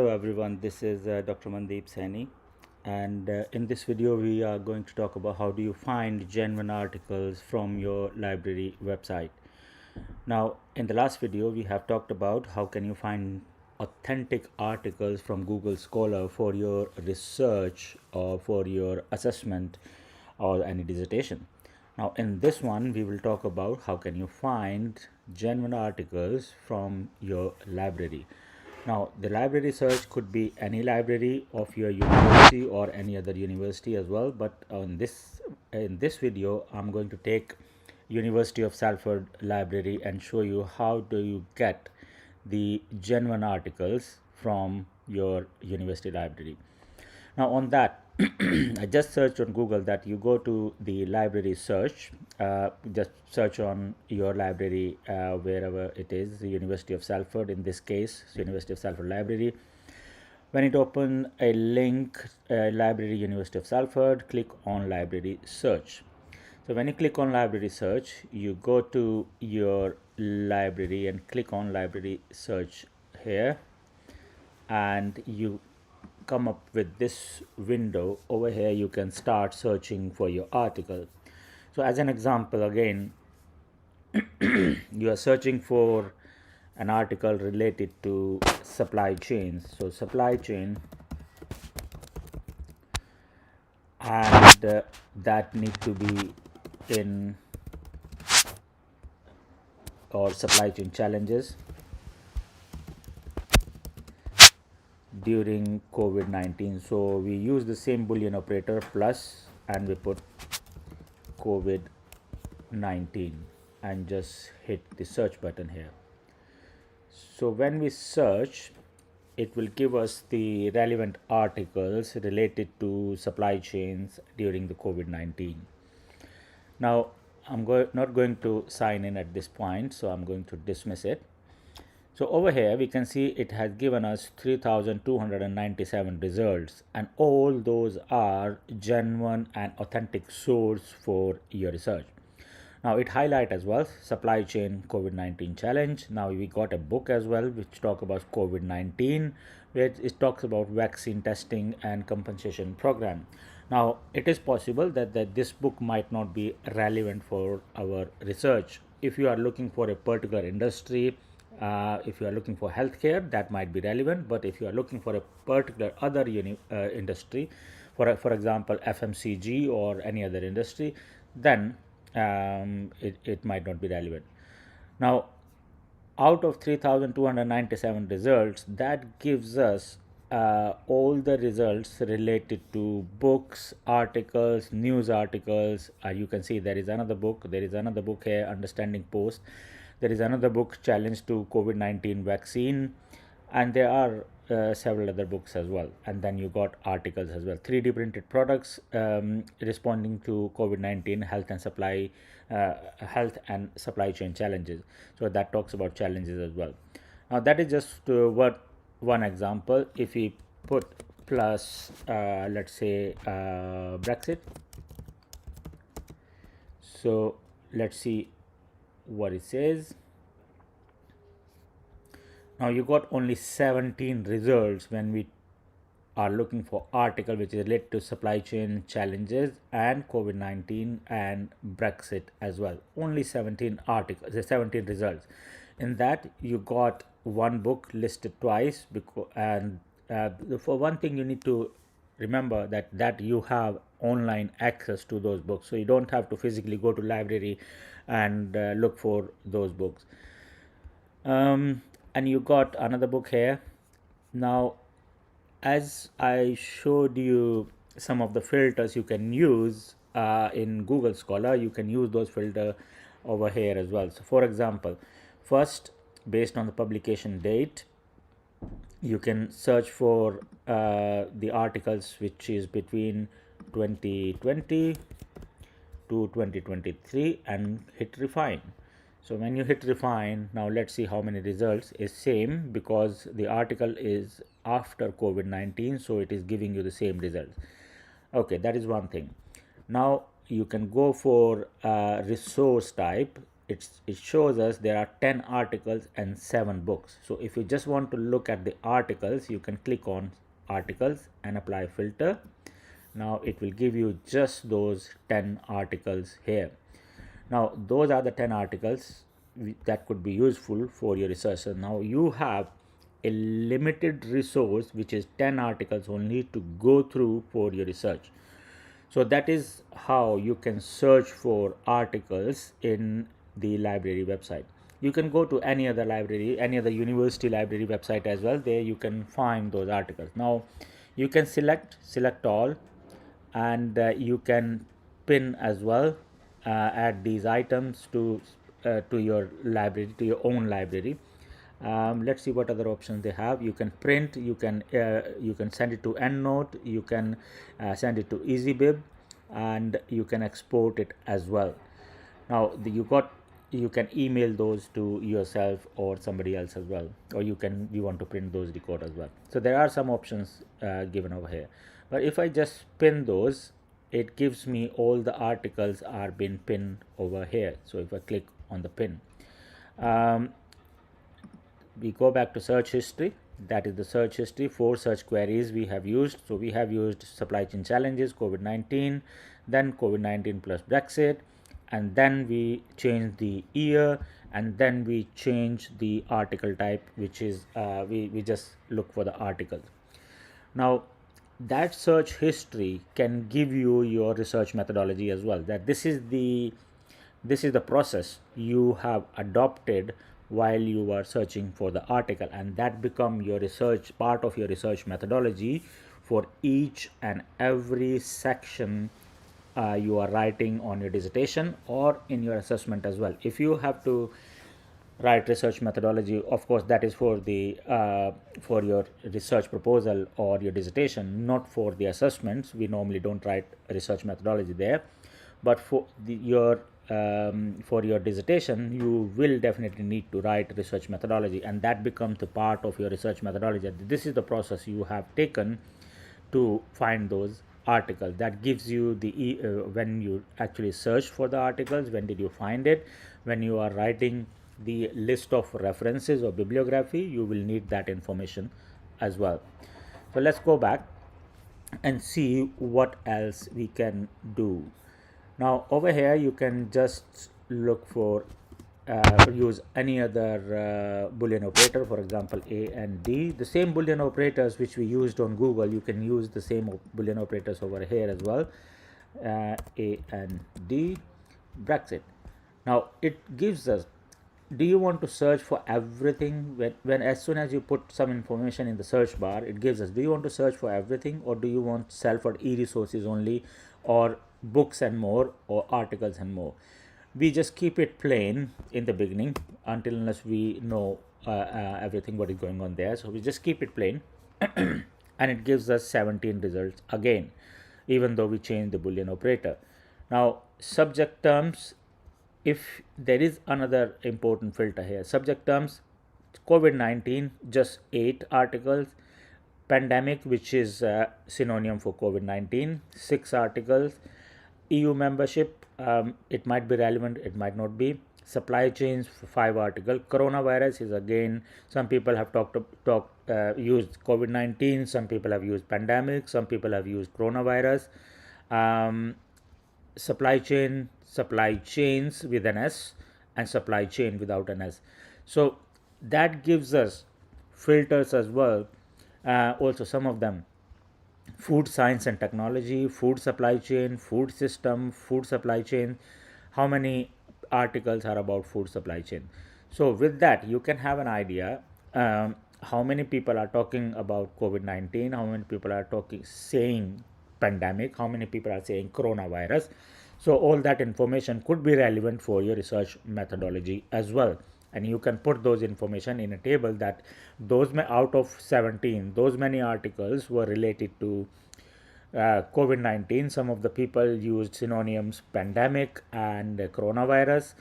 Hello everyone, this is Dr. Mandeep Saini, and in this video we are going to talk about how do you find genuine articles from your library website. Now in the last video we have talked about how can you find authentic articles from Google Scholar for your research or for your assessment or any dissertation. Now in this one we will talk about how can you find genuine articles from your library. Now, the library search could be any library of your university or any other university as well. But in this video, I'm going to take University of Salford Library and show you how do you get the genuine articles from your university library. Now on that, I just searched on Google that you go to the library search, just search on your library wherever it is, the University of Salford, in this case, University of Salford Library. When it opens a link, Library University of Salford, click on library search. So when you click on library search, you go to your library and click on library search here, and you come up with this window. Over here you can start searching for your article. So as an example, again, you are searching for an article related to supply chains. So supply chain, and that need to be in, or supply chain challenges during COVID-19. So we use the same boolean operator plus, and we put COVID-19 and just hit the search button here. So when we search, it will give us the relevant articles related to supply chains during the COVID-19. Now I'm not going to sign in at this point, so I'm going to dismiss it. So over here we can see it has given us 3,297 results, and all those are genuine and authentic source for your research. Now it highlight as well supply chain COVID-19 challenge. Now we got a book as well which talk about COVID-19, where it talks about vaccine testing and compensation program. Now it is possible that this book might not be relevant for our research. If you are looking for a particular industry, if you are looking for healthcare, that might be relevant. But if you are looking for a particular other industry, for example FMCG or any other industry, then it might not be relevant. Now out of 3,297 results, that gives us all the results related to books, articles, news articles. You can see there is another book here, Understanding Post. There is another book, Challenge to COVID-19 Vaccine, and there are several other books as well. And then you got articles as well, 3D printed products responding to COVID-19 health and supply chain challenges. So that talks about challenges as well. Now that is just one example. If we put plus let's say Brexit, so let's see what it says. Now you got only 17 results when we are looking for article which is related to supply chain challenges and COVID-19 and Brexit as well. Only 17 articles, 17 results. In that you got one book listed twice, and for one thing you need to remember that you have online access to those books, so you don't have to physically go to library and look for those books. And you got another book here. Now as I showed you some of the filters you can use in Google Scholar, you can use those filters over here as well. So for example, first, based on the publication date, you can search for the articles which is between 2020 to 2023 and hit refine. So when you hit refine, now let's see how many results is same, because the article is after COVID-19, so it is giving you the same results. Okay, that is one thing. Now you can go for resource type. it shows us there are 10 articles and 7 books. So if you just want to look at the articles, you can click on articles and apply filter. Now it will give you just those 10 articles here. Now those are the 10 articles that could be useful for your research. So now you have a limited resource, which is 10 articles only, to go through for your research. So that is how you can search for articles in the library website. You can go to any other library, any other university library website as well. There you can find those articles. Now you can select all, and you can pin as well, add these items to your library, to your own library. Let's see what other options they have. You can print, you can send it to EndNote, you can send it to EasyBib, and you can export it as well. Now you can email those to yourself or somebody else as well, or you want to print those record as well. So there are some options given over here, but if I just pin those, it gives me all the articles are being pinned over here. So if I click on the pin, we go back to search history. That is the search history. 4 search queries we have used. So we have used supply chain challenges, COVID-19, then COVID-19 plus Brexit, and then we change the year, and then we change the article type, which is we just look for the articles. Now that search history can give you your research methodology as well, that this is the process you have adopted while you are searching for the article, and that become your research, part of your research methodology for each and every section you are writing on your dissertation or in your assessment as well. If you have to write research methodology, of course that is for the for your research proposal or your dissertation, not for the assessments. We normally don't write research methodology there, but for your dissertation you will definitely need to write research methodology, and that becomes the part of your research methodology. This is the process you have taken to find those articles. That gives you the when you actually search for the articles, when did you find it. When you are writing the list of references or bibliography, you will need that information as well. So let's go back and see what else we can do. Now over here you can just look for use any other Boolean operator, for example A and D. The same Boolean operators which we used on Google, you can use the same Boolean operators over here as well. A and D, Brexit. Now it gives us, do you want to search for everything? When as soon as you put some information in the search bar, it gives us, do you want to search for everything, or do you want self or e-resources only, or books and more, or articles and more? We just keep it plain in the beginning until unless we know everything what is going on there. So we just keep it plain and it gives us 17 results again, even though we change the Boolean operator. Now subject terms, if there is another important filter here, subject terms, COVID-19, just 8 articles. Pandemic, which is synonym for COVID-19, 6 articles. EU membership, it might be relevant, it might not be. Supply chains, 5 articles. Coronavirus is again, some people have used COVID-19, some people have used pandemic, some people have used coronavirus. Supply chains with an S, and supply chain without an S. So that gives us filters as well. Also some of them, food science and technology, food supply chain, food system, food supply chain. How many articles are about food supply chain? So with that you can have an idea how many people are talking about COVID-19, how many people are saying pandemic, how many people are saying coronavirus. So all that information could be relevant for your research methodology as well, and you can put those information in a table that those out of 17, those many articles were related to COVID-19. Some of the people used synonyms pandemic and coronavirus.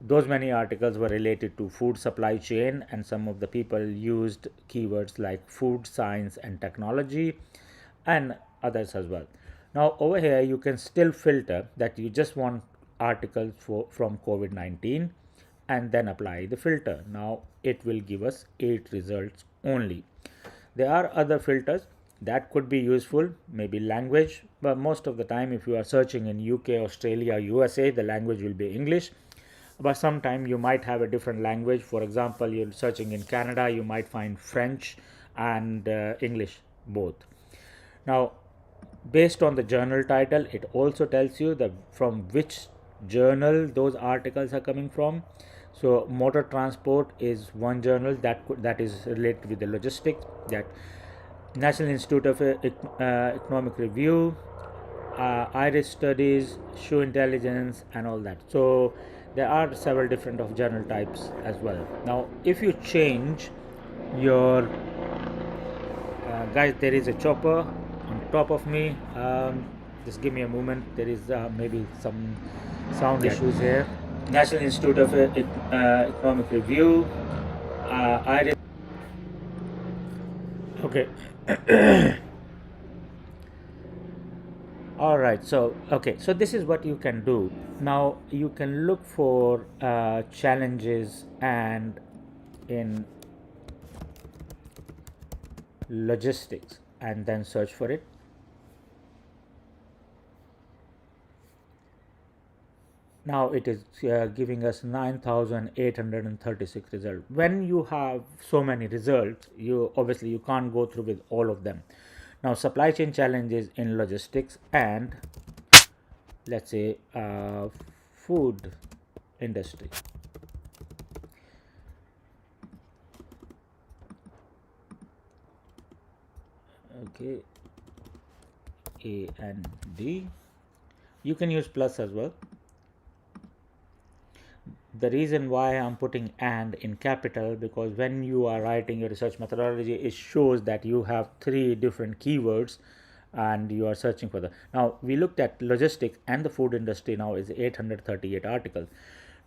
Those many articles were related to food supply chain, and some of the people used keywords like food science and technology, and others as well. Now over here you can still filter that you just want articles from COVID-19 and then apply the filter. Now it will give us 8 results only. There are other filters that could be useful, maybe language, but most of the time if you are searching in UK, Australia, USA, the language will be English. But sometime you might have a different language. For example, you're searching in Canada, you might find French and English both. Now, based on the journal title, it also tells you that from which journal those articles are coming from. So motor transport is one journal that is related with the logistics, that National Institute of Economic Review, iris studies, shoe intelligence, and all that. So there are several different of journal types as well. Now if you change your guys, there is a chopper on top of me. Just give me a moment. There is maybe some sound issues here. National Institute of Economic Review, iris. Okay. All right, so okay, so this is what you can do. Now you can look for challenges and in logistics and then search for it. Now it is giving us 9,836 results. When you have so many results, you obviously you can't go through with all of them. Now supply chain challenges in logistics and let's say food industry. Okay, A and D. You can use plus as well. The reason why I'm putting and in capital, because when you are writing your research methodology, it shows that you have 3 different keywords and you are searching for them. Now we looked at logistics and the food industry. Now is 838 articles.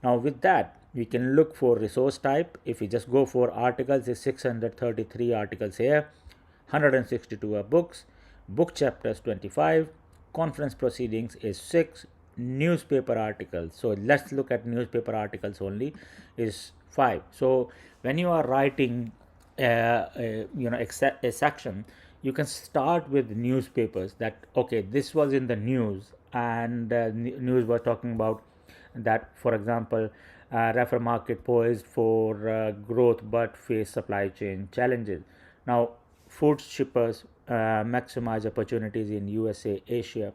Now with that we can look for resource type. If we just go for articles, is 633 articles here, 162 are books, book chapters 25, conference proceedings is 6, newspaper articles, so let's look at newspaper articles only, is 5. So when you are writing a section, you can start with newspapers, that okay, this was in the news and news was talking about that, for example, refer market poised for growth but face supply chain challenges. Now food shippers maximize opportunities in USA, Asia,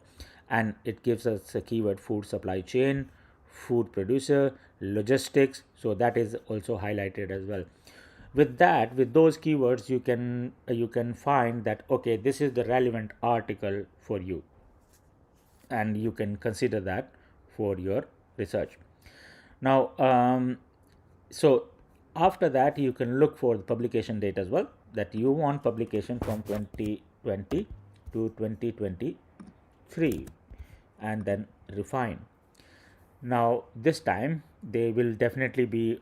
and it gives us a keyword food supply chain, food producer, logistics, so that is also highlighted as well. With that, with those keywords, you can find that okay, this is the relevant article for you, and you can consider that for your research. Now so after that you can look for the publication date as well, that you want publication from 2020 to 2023 and then refine. Now this time there will definitely be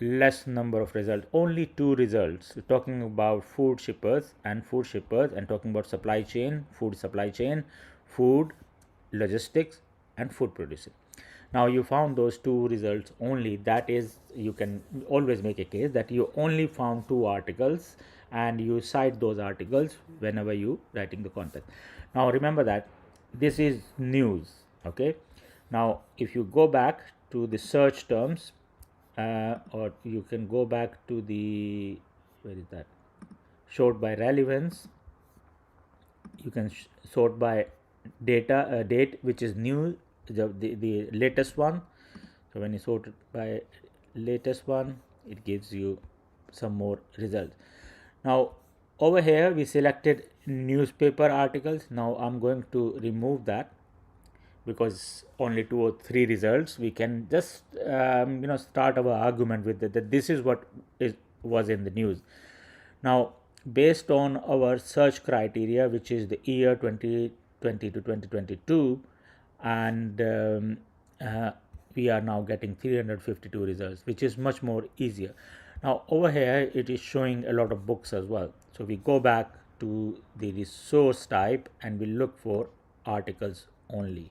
less number of results, only 2 results talking about food shippers and talking about supply chain, food logistics and food producing. Now you found those 2 results only, that is, you can always make a case that you only found 2 articles and you cite those articles whenever you writing the content. Now remember that this is news. Okay, now if you go back to the search terms, or you can go back to the, where is that, sort by relevance, you can sort by data date, which is new, the latest one. So when you sort it by latest one, it gives you some more results. Now over here we selected newspaper articles. Now I'm going to remove that because only 2 or 3 results. We can just start our argument with it, that this is what was in the news. Now based on our search criteria, which is the year 2020 to 2022, and we are now getting 352 results, which is much more easier. Now over here it is showing a lot of books as well. So we go back to the resource type and we look for articles only.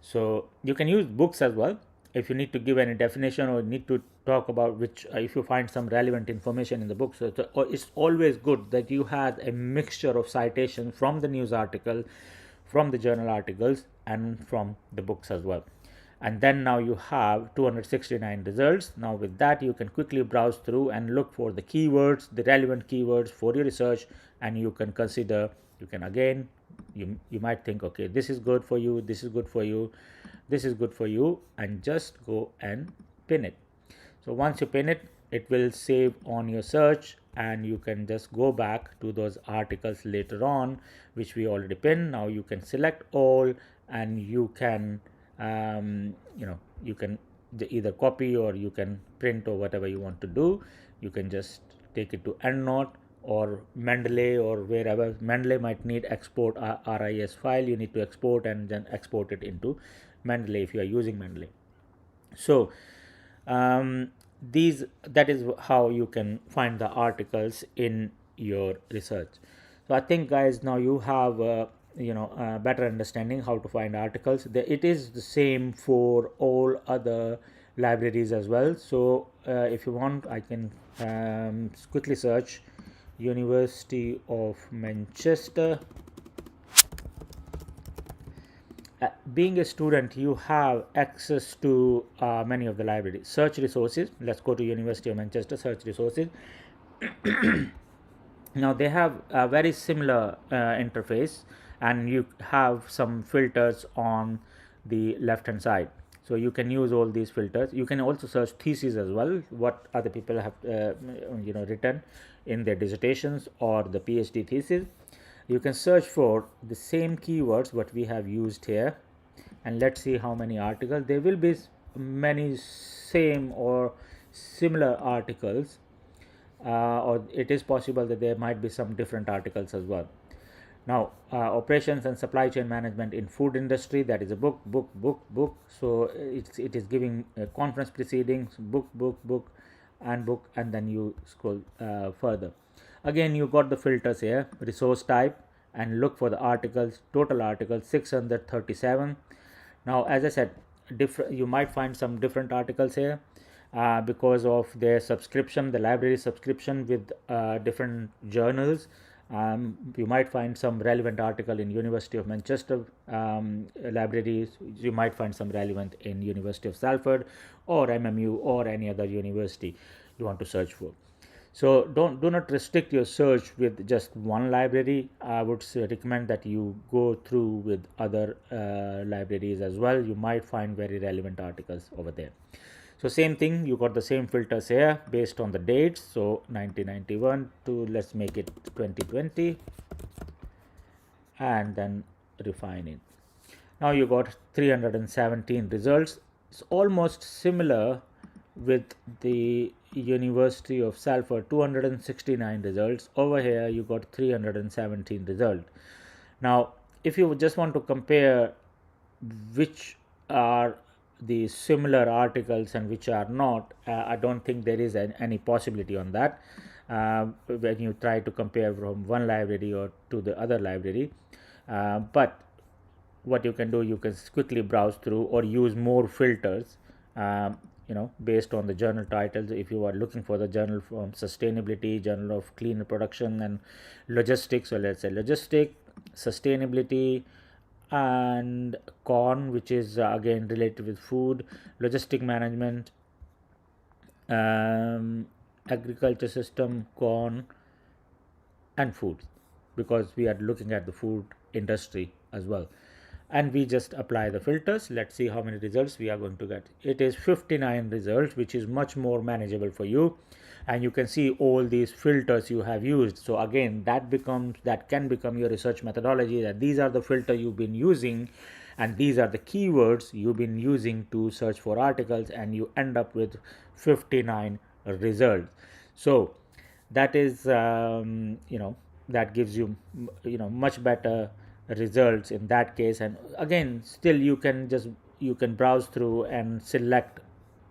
So you can use books as well if you need to give any definition or need to talk about which if you find some relevant information in the book. So it's always good that you have a mixture of citation from the news article, from the journal articles, and from the books as well. And then now you have 269 results. Now with that you can quickly browse through and look for the keywords, the relevant keywords for your research, and you can consider, you can again, you might think, okay, this is good for you, this is good for you, this is good for you, and just go and pin it. So once you pin it, it will save on your search, and you can just go back to those articles later on which we already pinned. Now you can select all, and you can you can either copy or you can print or whatever you want to do. You can just take it to EndNote or Mendeley or wherever. Mendeley might need export RIS file, you need to export and then export it into Mendeley if you are using Mendeley. So that is how you can find the articles in your research. So I think, guys, now you have a better understanding how to find articles. It is the same for all other libraries as well. So if you want, I can quickly search University of Manchester. Being a student, you have access to many of the libraries. Search resources, let's go to University of Manchester, search resources. Now they have a very similar interface, and you have some filters on the left hand side. So you can use all these filters. You can also search theses as well, what other people have written in their dissertations or the PhD thesis. You can search for the same keywords what we have used here, and let's see how many articles. There will be many same or similar articles, or it is possible that there might be some different articles as well. Now operations and supply chain management in food industry, that is a book. So it is giving conference proceedings, book, and then you scroll further. Again, you got the filters here, resource type, and look for the articles. Total articles 637. Now as I said, you might find some different articles here because of their subscription, the library subscription with different journals. You might find some relevant article in University of Manchester libraries. You might find some relevant in University of Salford or MMU or any other university you want to search for. So do not restrict your search with just one library. I would recommend that you go through with other libraries as well. You might find very relevant articles over there. So same thing, you got the same filters here based on the dates. So 1991 to, let's make it 2020, and then refine it. Now you got 317 results. It's almost similar with the University of Salford, 269 results. Over here you got 317 results. Now if you just want to compare which are the similar articles and which are not, I don't think there is any possibility on that when you try to compare from one library or to the other library. But what you can do, you can quickly browse through or use more filters based on the journal titles. If you are looking for the journal from sustainability, journal of cleaner production and logistics, so let's say logistic, sustainability, and corn, which is again related with food, logistic management, agriculture system, corn, and food, because we are looking at the food industry as well. And we just apply the filters. Let's see how many results we are going to get. It is 59 results, which is much more manageable for you, and you can see all these filters you have used. So again, that can become your research methodology, that these are the filter you've been using and these are the keywords you've been using to search for articles, and you end up with 59 results. So that is that gives you much better results in that case. And again, still you can browse through and select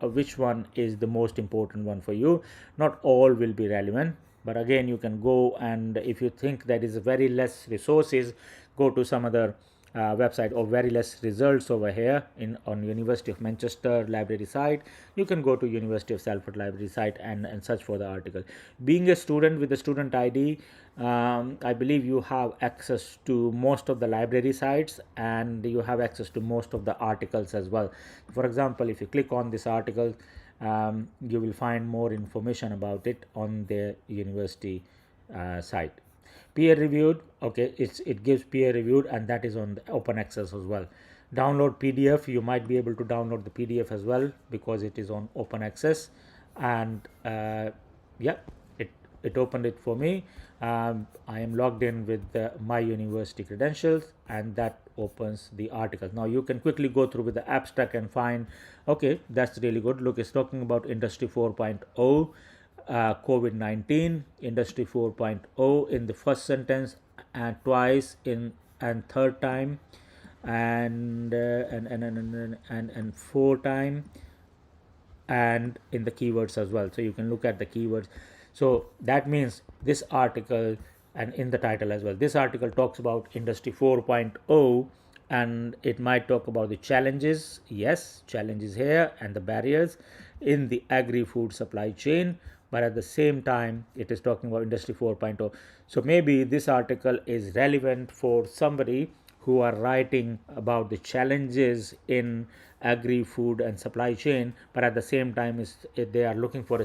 which one is the most important one for you. Not all will be relevant, but again, you can go, and if you think that is very less resources, go to some other website, or very less results over here on University of Manchester library site. You can go to University of Salford library site and search for the article. Being a student with the student ID, I believe you have access to most of the library sites, and you have access to most of the articles as well. For example, if you click on this article, you will find more information about it on the university site. Peer reviewed, okay, it gives peer reviewed, and that is on the open access as well. Download PDF, you might be able to download the PDF as well because it is on open access. And yeah, it opened it for me. I am logged in with my university credentials, and that opens the article. Now you can quickly go through with the abstract and find, okay, that's really good. Look, it's talking about Industry 4.0, COVID-19, Industry 4.0 in the first sentence, and twice in and third time, and four time, and in the keywords as well. So you can look at the keywords. So that means this article, and in the title as well, this article talks about Industry 4.0, and it might talk about the challenges, yes, challenges here, and the barriers in the agri-food supply chain. But at the same time, it is talking about Industry 4.0. So maybe this article is relevant for somebody who are writing about the challenges in agri, food, and supply chain, but at the same time they are looking for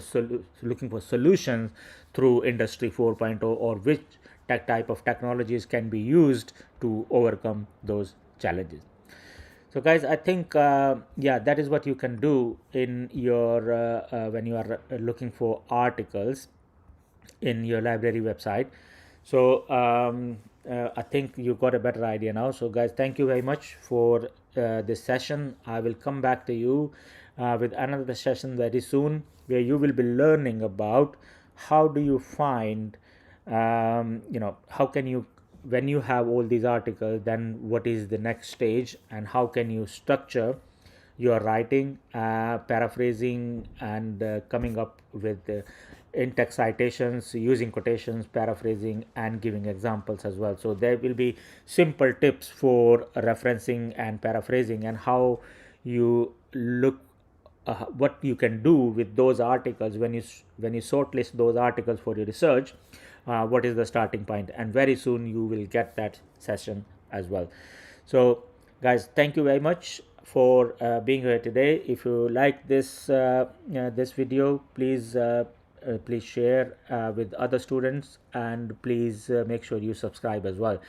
looking for solutions through Industry 4.0, or which type of technologies can be used to overcome those challenges. So guys, I think yeah, that is what you can do in your when you are looking for articles in your library website. So I think you got a better idea now. So guys, thank you very much for this session. I will come back to you with another session very soon, where you will be learning about how do you find how can you, when you have all these articles, then what is the next stage, and how can you structure your writing, paraphrasing, and coming up with in-text citations, using quotations, paraphrasing, and giving examples as well. So there will be simple tips for referencing and paraphrasing, and how you look what you can do with those articles when you shortlist those articles for your research. What is the starting point? And very soon you will get that session as well. So guys, thank you very much for being here today. If you like this this video, please share with other students, and please make sure you subscribe as well.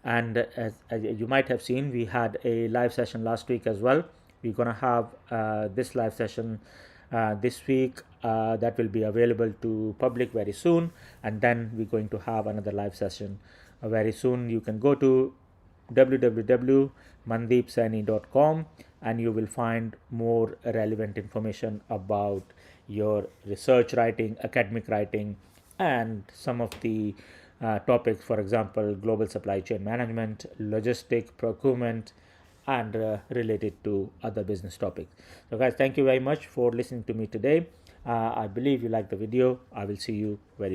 And as you might have seen, we had a live session last week as well. We're gonna have this live session this week that will be available to public very soon, and then we're going to have another live session very soon. You can go to www.mandeepsaini.com, and you will find more relevant information about your research writing, academic writing, and some of the topics, for example, global supply chain management, logistic, procurement, and related to other business topics. So guys, thank you very much for listening to me today. I believe you liked the video. I will see you very soon.